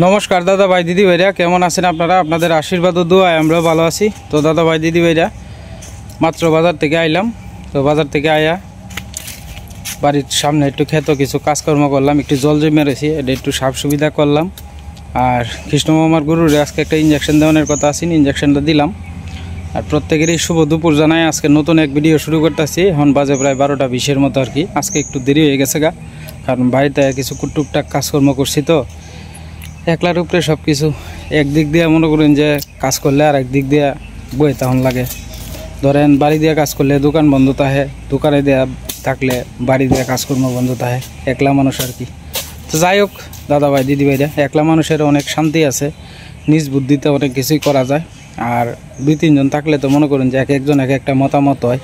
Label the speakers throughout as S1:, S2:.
S1: নমস্কার দাদা ভাই দিদি ভাইরা, কেমন আছেন আপনারা? আপনাদের আশীর্বাদ ও দোয়ায় আমরা ভালো আছি। তো দাদা ভাই দিদি ভাইরা, মাত্র বাজার থেকে আইলাম। তো বাজার থেকে আয়া বাড়ির সামনে একটু খেতো কিছু কাজকর্ম করলাম, একটু জল জমে রয়েছি, এটা একটু সাফ সুবিধা করলাম। আর কৃষ্ণ মামার গরুর আজকে একটা ইঞ্জেকশন দেওয়ানোর কথা আছে, ইঞ্জেকশনটা দিলাম। আর প্রত্যেকেরই শুভ দুপুর জানাই। আজকে নতুন এক ভিডিও শুরু করতেছি। এখন বাজে প্রায় 12টা 20-এর মতো আর কি। আজকে একটু দেরি হয়ে গেছে গা, কারণ বাড়িতে কিছু টুকটাক কাজকর্ম করছি, তো একলার উপরে সব কিছু একদিক দিয়ে মনে করেন যে কাজ করলে আর একদিক দিয়ে বই তখন লাগে। ধরেন বাড়ি দিয়ে কাজ করলে দোকান বন্ধ থাকে, দোকানে দেওয়া থাকলে বাড়ি দিয়ে কাজকর্ম বন্ধ থাকে, একলা মানুষ আর কি। তো যাই হোক দাদা ভাই দিদি ভাইরা, একলা মানুষের অনেক শান্তি আছে, নিজ বুদ্ধিতে অনেক কিছুই করা যায়। আর 2-3 জন থাকলে তো মনে করেন যে এক একজন এক একটা মতামত হয়,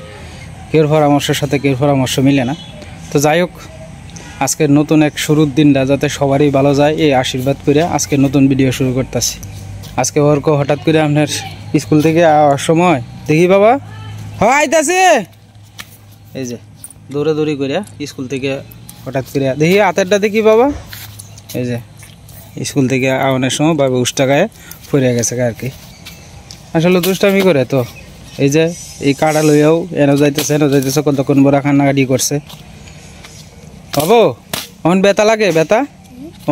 S1: কেউ পরামর্শের সাথে কেউ পরামর্শ মিলে না। তো যাই হোক, আজকের নতুন এক শুরুর দিনটা যাতে সবারই ভালো যায় এই আশীর্বাদ করে আজকে নতুন ভিডিও শুরু করতেছি। আজকে অর্ক হঠাৎ করে আপনার স্কুল থেকে আসার সময় দেখি বাবা হয় আইতাছে, এই যে দৌড়াদৌড়ি করে স্কুল থেকে হঠাৎ করে দেখি হাতেরটা দেখি বাবা, এই যে স্কুল থেকে আওয়ানোর সময় বাবা উষ্টাগায়ে পড়ে গেছে আর কি। আসলে দুষ্টামি করে তো, এই যে এই কাটা লইয়াও এনে যাইতেছে কতক্ষণ বড় কান্নাকাটি করছে। বাবু অন ব্যথা লাগে?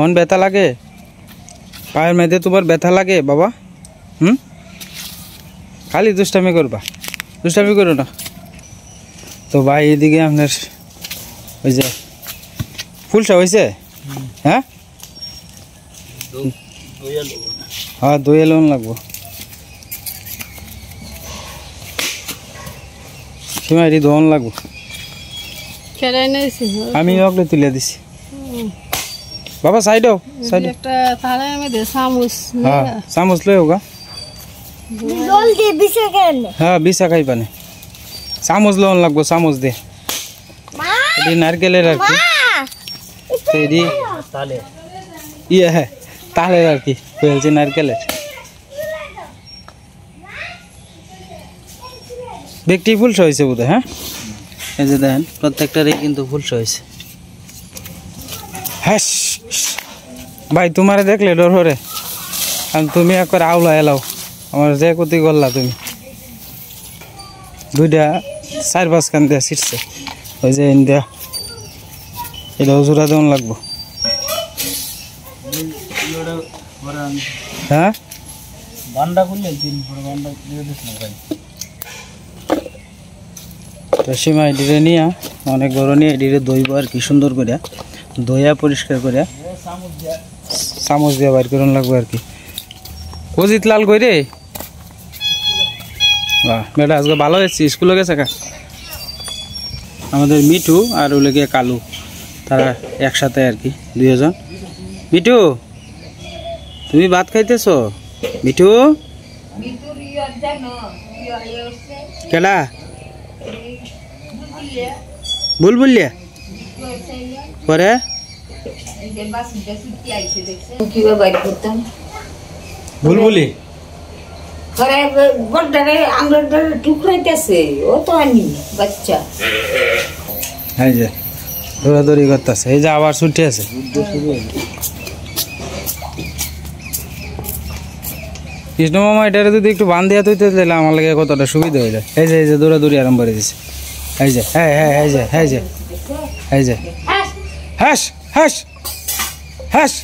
S1: অন ব্যথা লাগে? পায়ের মেয়েতে তোমার ব্যথা লাগে বাবা? খালি দুষ্টামি করবা, দুষ্টামি করো না। তো ভাই এদিকে আপনার ওই যে ফুলসা হয়েছে, হ্যাঁ হ্যাঁ দই লোন লাগবো। সীমাইটি দোহন লাগবো, আমি ওগুলো তুলে দিছি বাবা। সাইডও হ্যাঁ চামচ লই হোক, হ্যাঁ বিছা খাই পানে চামচ লোন লাগবো, চামচ দে। এটি নারকেলের আর কি, ইয়ে হ্যাঁ তালের আর কি বলছি, নারকেলের। ব্যক্তি ফুলসা হয়েছে বোধ হয়, হ্যাঁ এই যে দেখেন প্রত্যেকটারই কিন্তু ফুলসা হয়েছে। হ্যাঁ ভাই তোমারে দেখলে ডর হরে, কারণ তুমি একবার আওলা এলাও আমার যে ক্ষতি করলা তুমি। 2-4-5 খান দেওয়া ছিটছে, ওই যে দেয়া এটাও জোড়া দেওয়ান লাগবো। হ্যাঁ সীমা এডিরে নিয়ে অনেক বড় নিয়ে এডিরে দইব আর কি, সুন্দর করে দইয়া পরিষ্কার করে চামচ দিয়ে বাইর করুন লাগবে আর কি। অজিত লাল কই রে? বাহ বেটা আজকে ভালো হয়েছি, স্কুলে গেছে কা? আমাদের মিঠু আর ওলে গিয়ে কালু, তারা একসাথে আর কি 2 জন। মিঠু তুমি ভাত খাইতেছো? মিঠু কেডা? বুলবুলিয়া পরে বুলবুলি এই যে দৌড়াদৌড়ি করতেছে, এই যে আবার ছুটি আছে। কৃষ্ণ মামা এটারে যদি একটু বান দিয়া তুইতে দিলে আমার লাগে কতটা সুবিধা হইলে। এই যে দৌড়াদৌড়ি আরম্ভ করে দিছে, এই যে হ্যাঁ হ্যাঁ এই যে এই যে এই যে হ্যাস হ্যাস হ্যাস।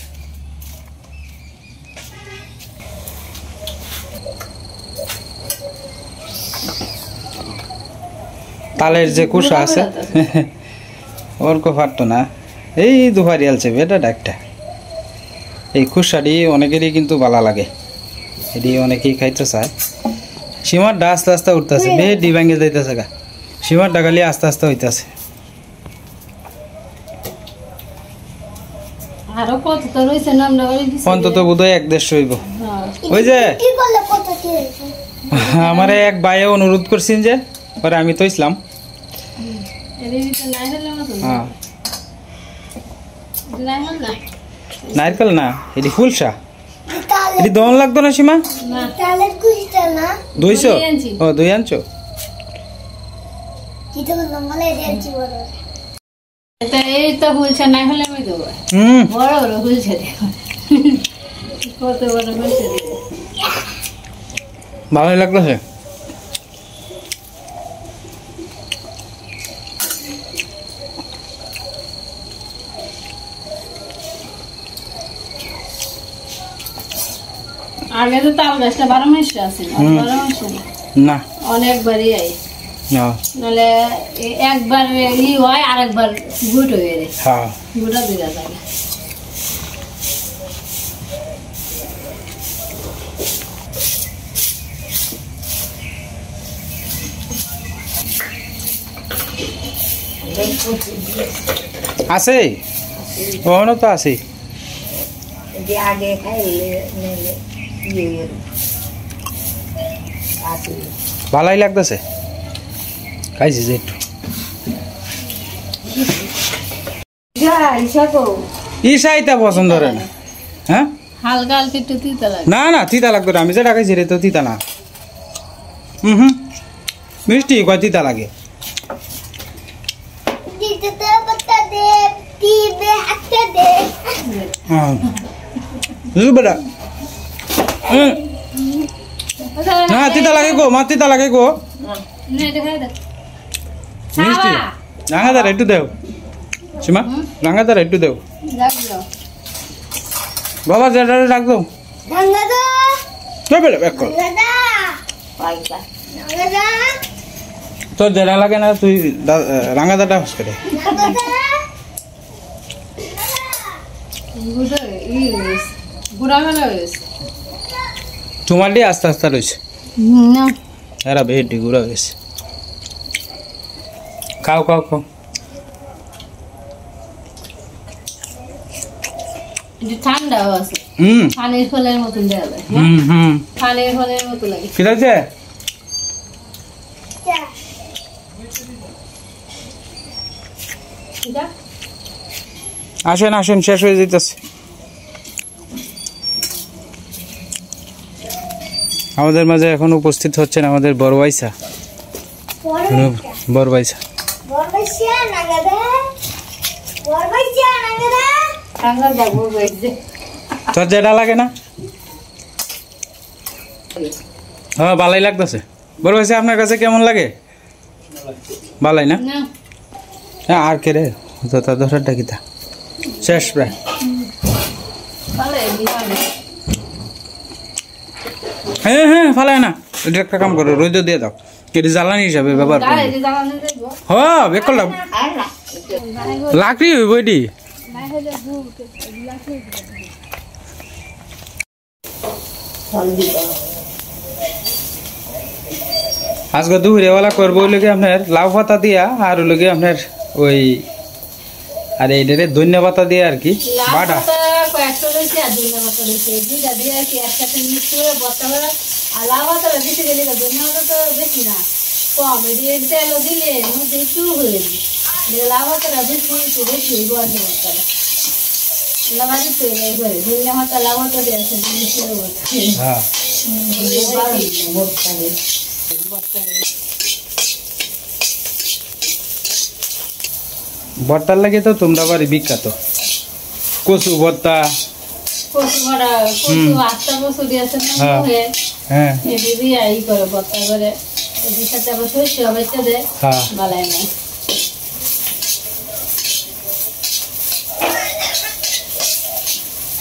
S1: তালের যে কুসা আছে ওর কো পারতো না, এই দুপারি আলছে বেটা ডাকটা। এই কুসাটি অনেকেরই কিন্তু ভালো লাগে, এটি অনেকেই খাইতে চায়। সীমারটা আস্তে আস্তে উঠতেছে, বেডি ভাঙে যাইতেছে গা, সীমারটা খালি আস্তে আস্তে হইতেছে। অন্তত বোধহয় 1-1.5 হইব। ওই যে আমার এক ভাইয়ে অনুরোধ করছেন যে পরে আমি তো ইসলাম, হ্যাঁ নারকেল না এটি ফুলসা, এটি দহন লাগতো না সীমা? 200? ও 2 আনছো?
S2: এটা এই তো ফুলছে না হলে আমি দেব বড় বড় ফুলছে দেখো
S1: ভালোই লাগতেছে।
S2: আগে তো তাল গাছটা 12 মাস আছে, 12 মাস
S1: না
S2: অনেকবারই আই নাহলে একবার ই হয় আর একবার গুট হয়ে যায়।
S1: হ্যাঁ
S2: গুটা দিরা যায়।
S1: আছে ওখানে তো আছে।
S3: আগে খাইলে
S1: ভালোই লাগতেছে, খাইছি যে একটু। ইসাইটা পছন্দ করে না। হ্যাঁ
S2: হালকা হালকা একটু তিতা লাগে।
S1: না না তিতা লাগবে না, আমি যেটা খাইছি রে তো তিতা না। মিষ্টি কয় তিতা লাগে। না তিতা লাগে গো, মা তিতা লাগে গো। মিষ্টি রাঙাদার একটু দেও সীমা, রাঙাদার একটু দেও বাবা, যেটা রাখবো তোর যেটা লাগে না তুই রাঙাদারটা হস করে। তোমার দিয়ে আস্তে আস্তে রয়েছে, এরা ভেটি গুঁড়া হয়েছে। খাও খাও খাও।
S2: ঠান্ডা আছে, পানির ফলের মতন দেওয়া যায়, পানির ফলের মতো লাগে।
S1: ঠিক আছে আসেন আসেন, শেষ হয়ে যেতেছে। আমাদের মাঝে এখন উপস্থিত হচ্ছেন আমাদের বড় ভাইসা, বড় ভাইসা। তোর যেটা লাগে না? হ্যাঁ ভালোই লাগতেছে। বড় ভাইসা আপনার কাছে কেমন লাগে? ভালোই না? হ্যাঁ আর কে রে, দশটা কিতা শেষ প্রায়। হ্যাঁ হ্যাঁ ফালায় না, এটা একটা কাম করো, রোদ দিয়ে দাও, এটা জ্বালানি হিসাবে ব্যবহার করো। হ্যাঁ বেক করলাম, লাকড়ি হইব এটি। আজকে দুপুরেবেলা করবো লোকে আপনার লাউ পাতা দিয়া, আর লোকে আপনার ওই আর এইটারে ধনিয়া পাতা দিয়ে আর কি বাটা।
S2: কয়েকটা রয়েছে আর ধনিয়া পাতা রয়েছে, দুইটা দিয়ে আর কি একসাথে মিক্স করে ভর্তা করে। আর লাউ পাতাটা দিতে গেলে ধনিয়া পাতা তো বেশি না, কম, এটি তেলও দিলে মধ্যে একটু হয়ে যাবে। লাউ পাতাটা বেশি একটু বেশি হইব আর কি ভর্তাটা লাগাতে তৈরি করে ধনিয়া পাতা লাউ পাতা দিয়ে মিক্স করে
S1: ভর্তার লাগে তো তোমরা বাড়ি বিখ্যাত কচু ভর্তা,
S2: কচু ভরা, কচু আস্তা কচু দিয়েছে না,
S1: হ্যাঁ
S2: এটি দিয়ে ই করে ভর্তা করে, এটির সাথে আবার সরষে বেঁচে দেয়, বালাই নাই।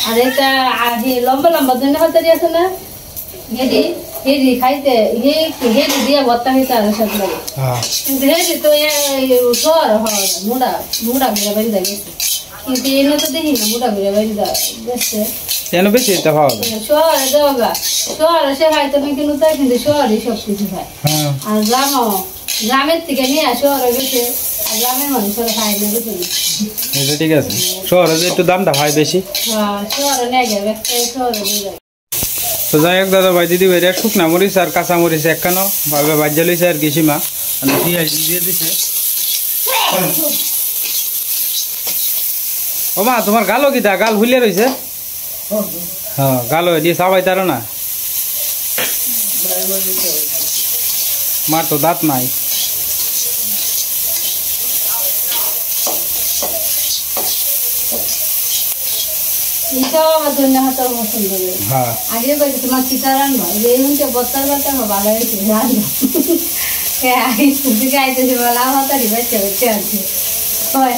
S2: আর এটা লম্বা লম্বা ধনিয়া পাতা দিয়েছে না, হেডি হেডি খাইতে হেডি দিয়ে ভর্তা খাইতে আর সাথে লাগে। কিন্তু হেডি তো জ্বর হয় মুড়া মুড়া ঘুরে বাড়ি দেয় গেছে, কিন্তু এনে তো দেখি না মুড়া ঘুরে বাড়ি গেছে
S1: কেন বেশি এটা খাওয়া যায়।
S2: শহরে দেওয়া গা, শহরে সে খাইতে না কিন্তু তাই, কিন্তু শহরে সব কিছু খায়। আর গ্রামের থেকে নিয়ে শহরে গেছে, আর গ্রামের মানুষের খায় না বুঝলি।
S1: এটা ঠিক আছে, শহরে একটু দামটা হয় বেশি।
S2: হ্যাঁ শহরে নিয়ে যাবে, শহরে নিয়ে যাবে।
S1: তো যাই হোক দাদা ভাই দিদি ভাইরা শুকনা মরিচ আর কাঁচা মরিচ একখানো ভাবে বাজ্যা লইছে আর গেছিমা দিয়ে দিছে। ও মা তোমার গালো কিতা, গাল হুলিয়ে রয়েছে। হ্যাঁ গালো দিয়ে চাবাই তার না, মার তো দাঁত নাই।
S2: এইটাও আমার জন্য হয়তো পছন্দ করে।
S1: হ্যাঁ
S2: আগে বলি তোমার চিতা রান্না এই হচ্ছে বত্তার বাতা ভালো হয়েছে রান্না হ্যাঁ স্কুল থেকে আইতেছে বলা হাতারি বাচ্চা বাচ্চা আছে হয়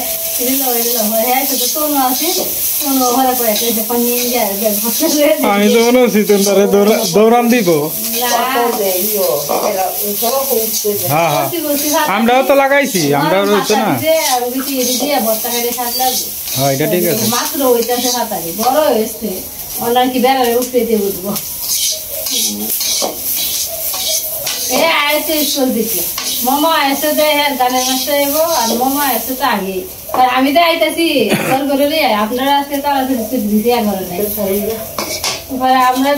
S2: হ্যাঁ তো কোনো আছে কোনো ঘরে করে নিয়ে যায়
S1: আমি তো মনে হচ্ছি তোর দৌড়ান দিব। হ্যাঁ হ্যাঁ আমরাও তো লাগাইছি, আমরাও রয়েছে না। হ্যাঁ এটা ঠিক আছে।
S2: মাত্র ওইটাছে হাতারি বড় হয়েছে ওনার কি বেড়ারে উঠতে দিয়ে উঠবো আইসে স্কুল দিকে মামা এসে দেয় গানের মাস্টার এবো আর মামা এসে তো আগে আর আমি তো আইতাছি কল করে রে আপনারা আজকে তাড়াতাড়ি দিতে করে নাই আমরা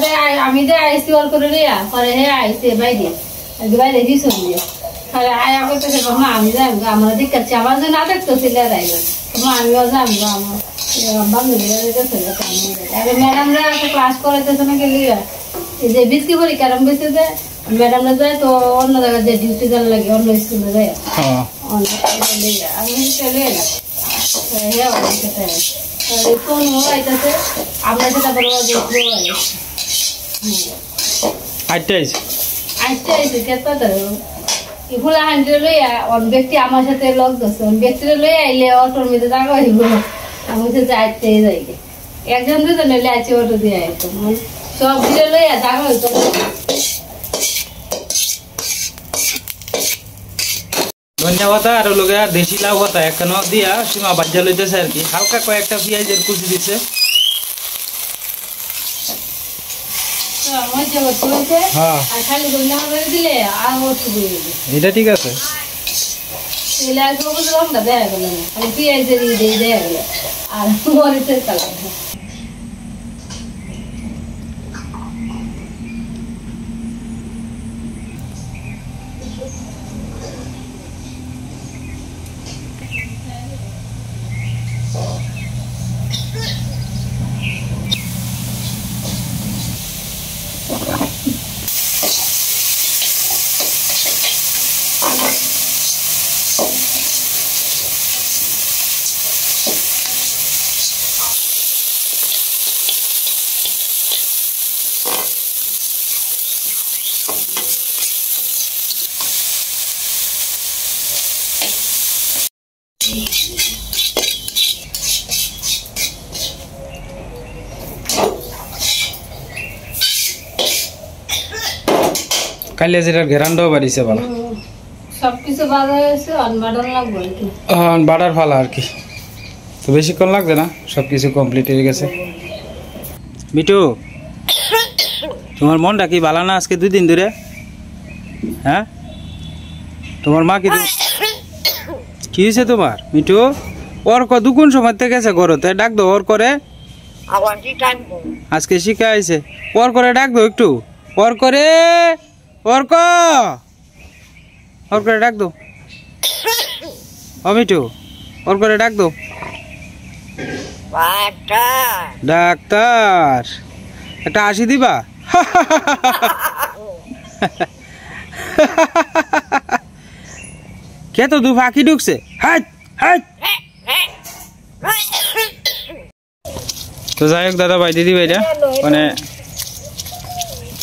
S2: আমি তো আইসি কল করে রে পরে হে আইসে বাইরে বাইরে দিছো দিয়ে আরে আয়া করতেছে মা আমি যাই আমরা দেখছি আমার জন্য আদেক তো ছিল যাইবেন মা আমিও যাবো আমার বান্ধবীরা আরে ম্যাডামরা ক্লাস করাইতেছে না গেলি এই যে বৃত্তি পরীক্ষা আরম্ভ হয়েছে যে ম্যাডামরা যায় তো অন্য জায়গায় যে ডিউটি দেওয়ার লাগে অন্য স্কুলে যায় আমি চলে না হ্যাঁ কোন আইতেছে আমরা সেটা বলবো
S1: আইতে
S2: আইসে কেতা এগুলো হান্ড্রেড লইয়া অন ব্যক্তি আমার সাথে লক দিচ্ছে অন ব্যক্তিরা লইয়া আইলে অটোর মধ্যে জায়গা হইব আমি সাথে আইতে যাই একজন দুজন হইলে আইছে অটো দিয়ে আইতো সব দিলে লইয়া জায়গা হইতো
S1: ধন্যবাদ। আর লোক দেশি লাউ হতা এখানে দিয়া সীমা বাজ্যা লইতেছে আর কি, হালকা কয়েকটা পেঁয়াজের কুচি দিচ্ছে। হ্যাঁ এটা ঠিক আছে। কালিয়া জিরার ঘেরানটাও বাড়িছে ভালো,
S2: সবকিছু বাড়া হয়েছে বাড়ার লাগবে আর কি।
S1: বাড়ার ফালা আর কি, তো বেশিক্ষণ লাগবে না, সবকিছু কমপ্লিট হয়ে গেছে। মিটু তোমার মনটা কি ভালো না আজকে 2 দিন ধরে? হ্যাঁ তোমার মা কি কি হয়েছে তোমার? মিটু ওর দুগুণ সময় থেকে গেছে ঘরতে, ডাক দো ওর করে আজকে শিখা আইছে, ওর করে ডাক দো একটু, ওর করে ওর করে ডাক দো। ও মিটু ওর করে ডাক দো। ডাক্তার একটা হাসি দিবা? কে তো দু ফাঁকি ঢুকছে। তো যাই হোক দাদা ভাই দিদি ভাইরা মানে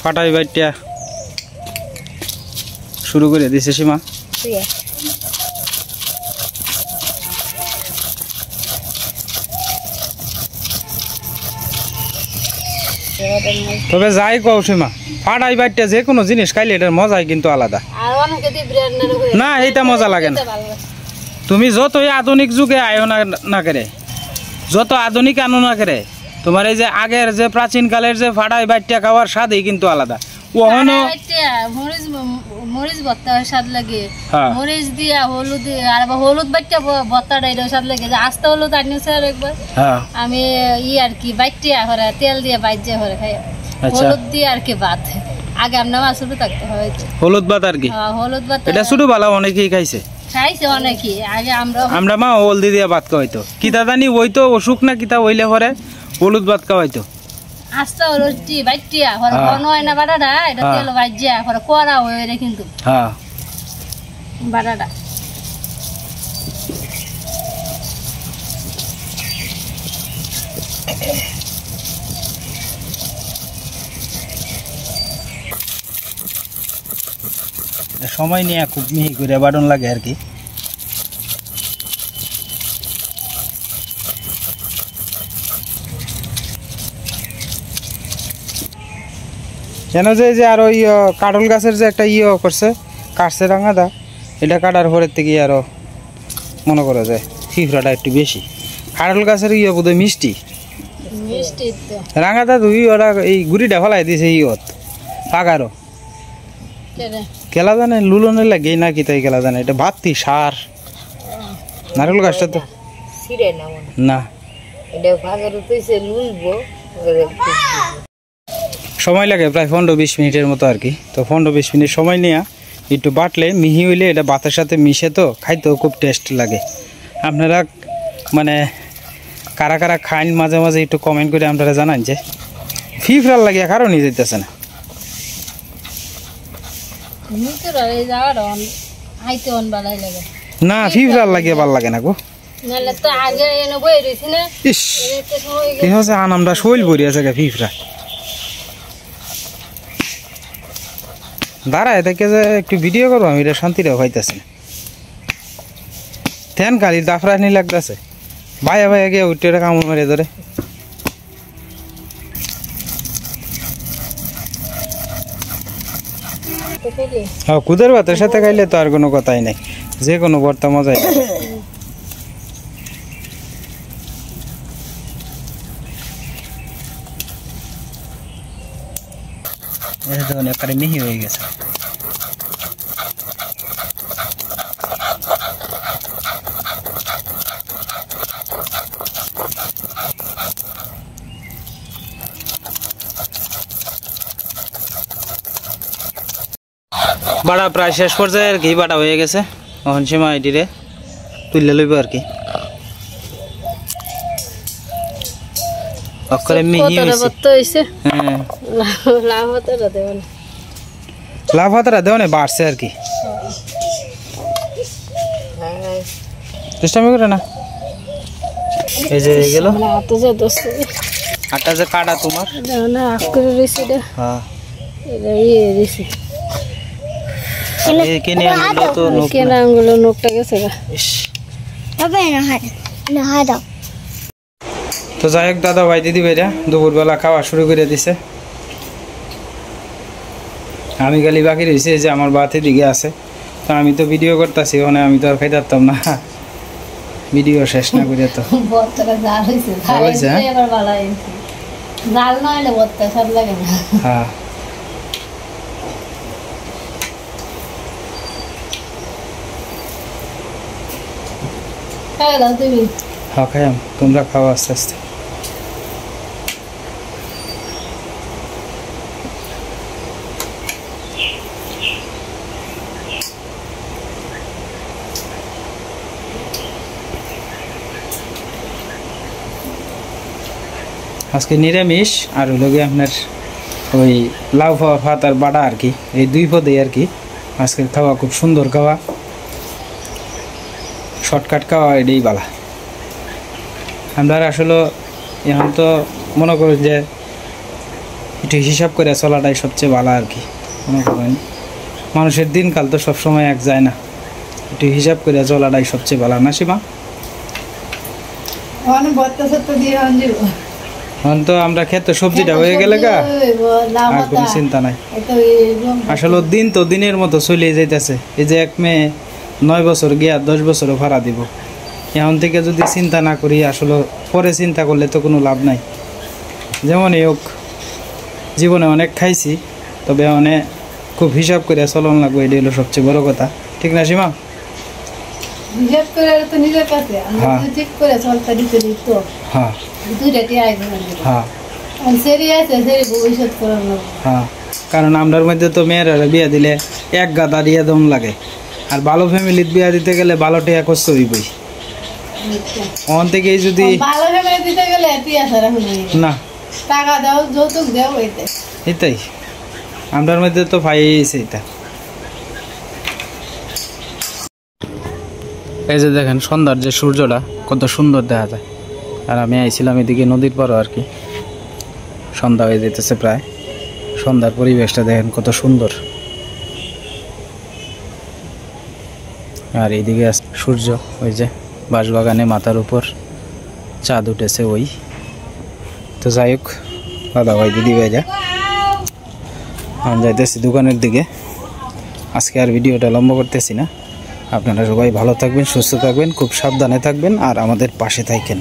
S1: ফাটাই বাইটা শুরু করে দিছে সীমা। তবে যাই কও সীমা, ফাটাই বাইটা যে কোনো জিনিস খাইলে এটার মজাই কিন্তু আলাদা না, এইটা মজা লাগে না। তুমি যতই আধুনিক যুগে আয়ো না করে, যত আধুনিক আনো না করে, তোমার এই যে আগের যে প্রাচীন কালের যে ফাটাই বাইটা খাওয়ার স্বাদই কিন্তু আলাদা। ওহনো
S2: মরিচ ভর্তা স্বাদ লাগে, মরিচ দিয়া হলুদ দিয়ে আর হলুদ বাইটা ভর্তাটা এটাও স্বাদ লাগে। যে আস্তে হলুদ আনিয়েছে আর একবার আমি আর কি বাইটিয়া হরে তেল দিয়ে বাইটিয়া হরে খাই, হলুদ দিয়ে আর কি ভাত। আগে আমরা মা ছোট থাকতে হয়
S1: হলুদ ভাত আর কি,
S2: হলুদ ভাত
S1: এটা ছোট ভালো অনেকেই খাইছে
S2: অনেকেই। আগে আমরা
S1: মা হলদি দিয়ে ভাত খাওয়াইতো, কিতা জানি ওইতো অসুখ না কিতা হইলে পরে হলুদ ভাত খাওয়াইতো।
S2: আস্তে হলুদ বাইটিয়া হরে ঘন হয় না বাটাটা, এটা তেল ভাজিয়া হরে করা হয়ে কিন্তু বাটাটা।
S1: সময় নিয়ে খুব মিহি করে বাটন লাগে আর কি। কেন যে আরো কাটল গাছের যে একটা করছে কাটছে রাঙাদা, এটা কাটার পরের থেকে আরো মনে করা যায় ফিফড়াটা একটু বেশি। কাটল গাছের বোধহয় মিষ্টি রাঙাদা তুই ওরা এই গুড়িটা ফেলাই দিছে পাকারও কেলা জানে লুলনের লাগে নাকি তাই কেলা জানে এটা ভাতটি সার নারকেল গাছটা তো না সময় লাগে প্রায় 15-20 মিনিটের মতো আর কি। তো 15-20 মিনিট সময় নিয়ে একটু বাটলে মিহি হইলে এটা ভাতের সাথে মিশে তো খাইতেও খুব টেস্ট লাগে। আপনারা মানে কারা কারা খান মাঝে মাঝে একটু কমেন্ট করে আপনারা জানান যে ফিফড়াল লাগিয়া কারণই যেতেছে না। না ফিফড়াল লাগিয়ে ভাল লাগে না গো, আনামটা শৈল ভরি আছে ফিফড়া দাঁড়ায় দেখে যে একটু ভিডিও করবো আমি, এটা শান্তিটাও হইতেছে না। তেন খালি দাফরানি লাগতেছে ভাইয়া ভাইয়া গিয়ে উঠে কামড় মারিয়ে ধরে। হ্যাঁ কুদের ভাতের সাথে খাইলে তো আর কোনো কথাই নাই, যে কোনো ভর্তা মজাই। একেবারে মিহি হয়ে গেছে। বাড়া প্রায় শেষ পর্যায়ে আর কি, বাটা হয়ে গেছে। এখন সীমা এটিরে তুলে লইব আর কি। লাভ হাতারা দেও না বাড়ছে আর কি, চেষ্টা করে না। এই যে গেল আটটা যে কাটা তোমার হ্যাঁ তো যাই হোক দাদা ভাই দিদি ভাইরা দুপুরবেলা খাওয়া শুরু করে দিছে। আমি খালি বাকি রয়েছে যে আমার বাতে দিকে আছে, তো আমি তো ভিডিও করতেছি ওখানে, আমি তো আর খাই পারতাম না ভিডিও শেষ না করে। তো হ্যাঁ হ্যাঁ খাই তোমরা খাও আস্তে আস্তে। আজকে নিরামিষ আর হলো গিয়ে আপনার ওই লাউ ভাত আর বাটা আর কি, এই দুই পদে আর কি আজকের খাওয়া। খুব সুন্দর খাওয়া, শর্টকাট খাওয়া, এটাই বালা। আমরা আসলে এখন তো মনে করি যে একটু হিসাব করে চলাটাই সবচেয়ে ভালো আর কি। মনে করেন মানুষের দিনকাল তো সবসময় এক যায় না, একটু হিসাব করে চলাটাই সবচেয়ে ভালো না সীমা? এখন তো আমরা খেতে সবজিটা হয়ে গেলে গা আর কোনো চিন্তা নাই। আসলে দিন তো দিনের মতো চলে যাইতেছে। এই যে এক মেয়ে 9 বছর গিয়া 10 বছরও ভাড়া দিব, এখন থেকে যদি চিন্তা না করি আসলে পরে চিন্তা করলে তো কোনো লাভ নাই। যেমনই হোক জীবনে অনেক খাইছি, তবে অনেক খুব হিসাব করে চলন লাগবে, এটাই হলো সবচেয়ে বড় কথা। ঠিক না সীমা?
S2: হিসাব করে তো নিজের কাছে আমরা ঠিক করে চলতে দিতে দিত। হ্যাঁ দুইটাই আইবে হ্যাঁ আর সেরি আছে সেরি ভবিষ্যৎ করার না।
S1: হ্যাঁ কারণ আমরার মধ্যে তো মেয়েরা বিয়া দিলে এক গাদা দিয়ে দম লাগে, আর ভালো ফ্যামিলির বিয়া দিতে গেলে ভালো টাকা খরচ হইবই। ওখান থেকে যদি
S2: ভালো ফ্যামিলি দিতে গেলে টিয়া ছাড়া
S1: না
S2: টাকা দাও যৌতুক দাও
S1: এটাই আমরার মধ্যে তো পাইছে এটা। এই যে দেখেন সন্ধ্যার যে সূর্যটা কত সুন্দর দেখা যায়, আর আমি আইছিলাম এদিকে নদীর পাড়ও আর কি। সন্ধ্যা হয়ে যেতেছে প্রায়, সন্ধ্যার পরিবেশটা দেখেন কত সুন্দর। আর এইদিকে সূর্য, ওই যে বাঁশবাগানে মাথার উপর চাঁদ উঠেছে ওই। তো যাই হোক দাদা ভাই দিদি ভাইরা, আমি যাইতেছি দোকানের দিকে। আজকে আর ভিডিওটা লম্বা করতেছি না। আপনারা সবাই ভালো থাকবেন, সুস্থ থাকবেন, খুব সাবধানে থাকবেন আর আমাদের পাশে থাকেন।